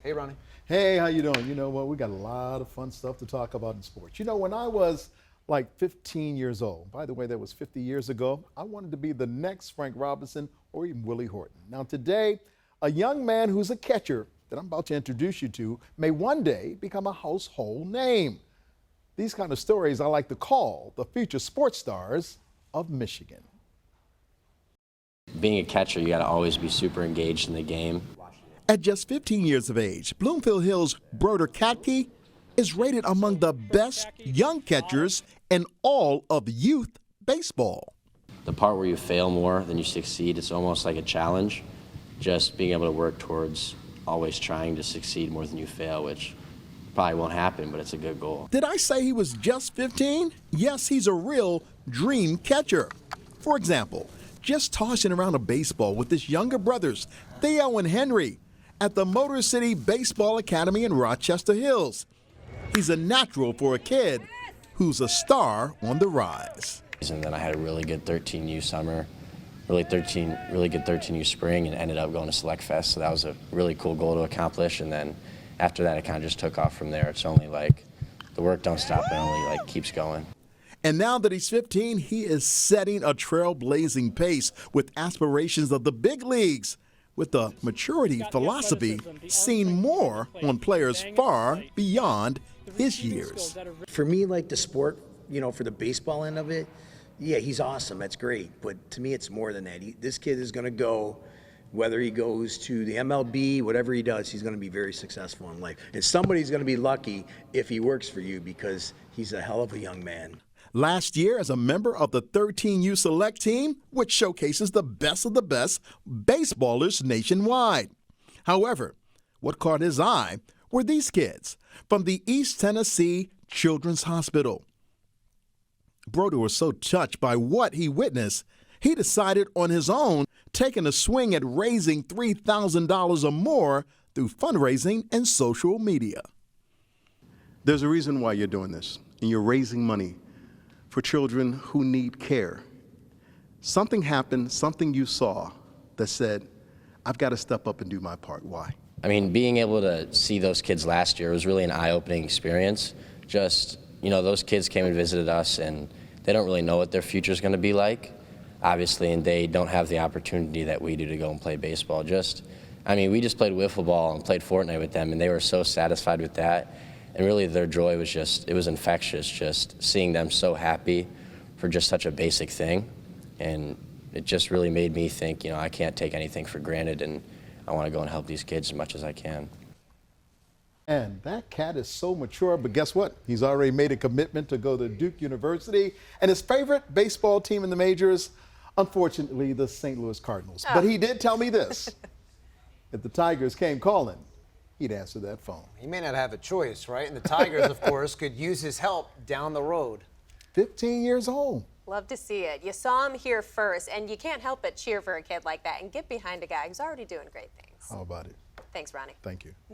Hey, Ronnie. Hey, how you doing? You know what? We got a lot of fun stuff to talk about in sports. You know, when I was like 15 years old, by the way, that was 50 years ago, I wanted to be the next Frank Robinson or even Willie Horton. Now today, a young man who's a catcher that I'm about to introduce you to may one day become a household name. These kind of stories I like to call the future sports stars of Michigan. Being a catcher, you got to always be super engaged in the game. At just 15 years of age, Bloomfield Hills' Broder Katke is rated among the best young catchers in all of youth baseball. The part where you fail more than you succeed, it's almost like a challenge. Just being able to work towards always trying to succeed more than you fail, which probably won't happen, but it's a good goal. Did I say he was just 15? Yes, he's a real dream catcher. For example, just tossing around a baseball with his younger brothers, Theo and Henry, at the Motor City Baseball Academy in Rochester Hills. He's a natural for a kid who's a star on the rise. And then I had a really good 13U summer, really good 13U spring, and ended up going to Select Fest. So that was a really cool goal to accomplish. And then after that, it kind of just took off from there. It's only like the work don't stop, it only like keeps going. And now that he's 15, he is setting a trailblazing pace with aspirations of the big leagues, with a maturity philosophy seen more on players far beyond his years. For me, like the sport, you know, for the baseball end of it, yeah, he's awesome. That's great. But to me, it's more than that. This kid is going to go, whether he goes to the MLB, whatever he does, he's going to be very successful in life. And somebody's going to be lucky if he works for you, because he's a hell of a young man. Last year, as a member of the 13U Select Team, which showcases the best of the best baseballers nationwide. However, what caught his eye were these kids from the East Tennessee Children's Hospital. Broder was so touched by what he witnessed, he decided on his own, taking a swing at raising $3,000 or more through fundraising and social media. There's a reason why you're doing this, and you're raising money for children who need care. Something happened, something you saw that said, I've got to step up and do my part. Why? I mean, being able to see those kids last year was really an eye-opening experience. Just, you know, those kids came and visited us, and they don't really know what their future is going to be like, obviously, and they don't have the opportunity that we do to go and play baseball. I mean, we just played wiffle ball and played Fortnite with them, and they were so satisfied with that. And really their joy was it was infectious, just seeing them so happy for just such a basic thing. And it just really made me think, you know, I can't take anything for granted, and I want to go and help these kids as much as I can. And that cat is so mature, but guess what? He's already made a commitment to go to Duke University, and his favorite baseball team in the majors, unfortunately, the St. Louis Cardinals. But he did tell me this: if the Tigers came calling, he'd answer that phone. He may not have a choice, right? And the Tigers, of course, could use his help down the road. 15 years old. Love to see it. You saw him here first, and you can't help but cheer for a kid like that and get behind a guy who's already doing great things. How about it? Thanks, Ronnie. Thank you.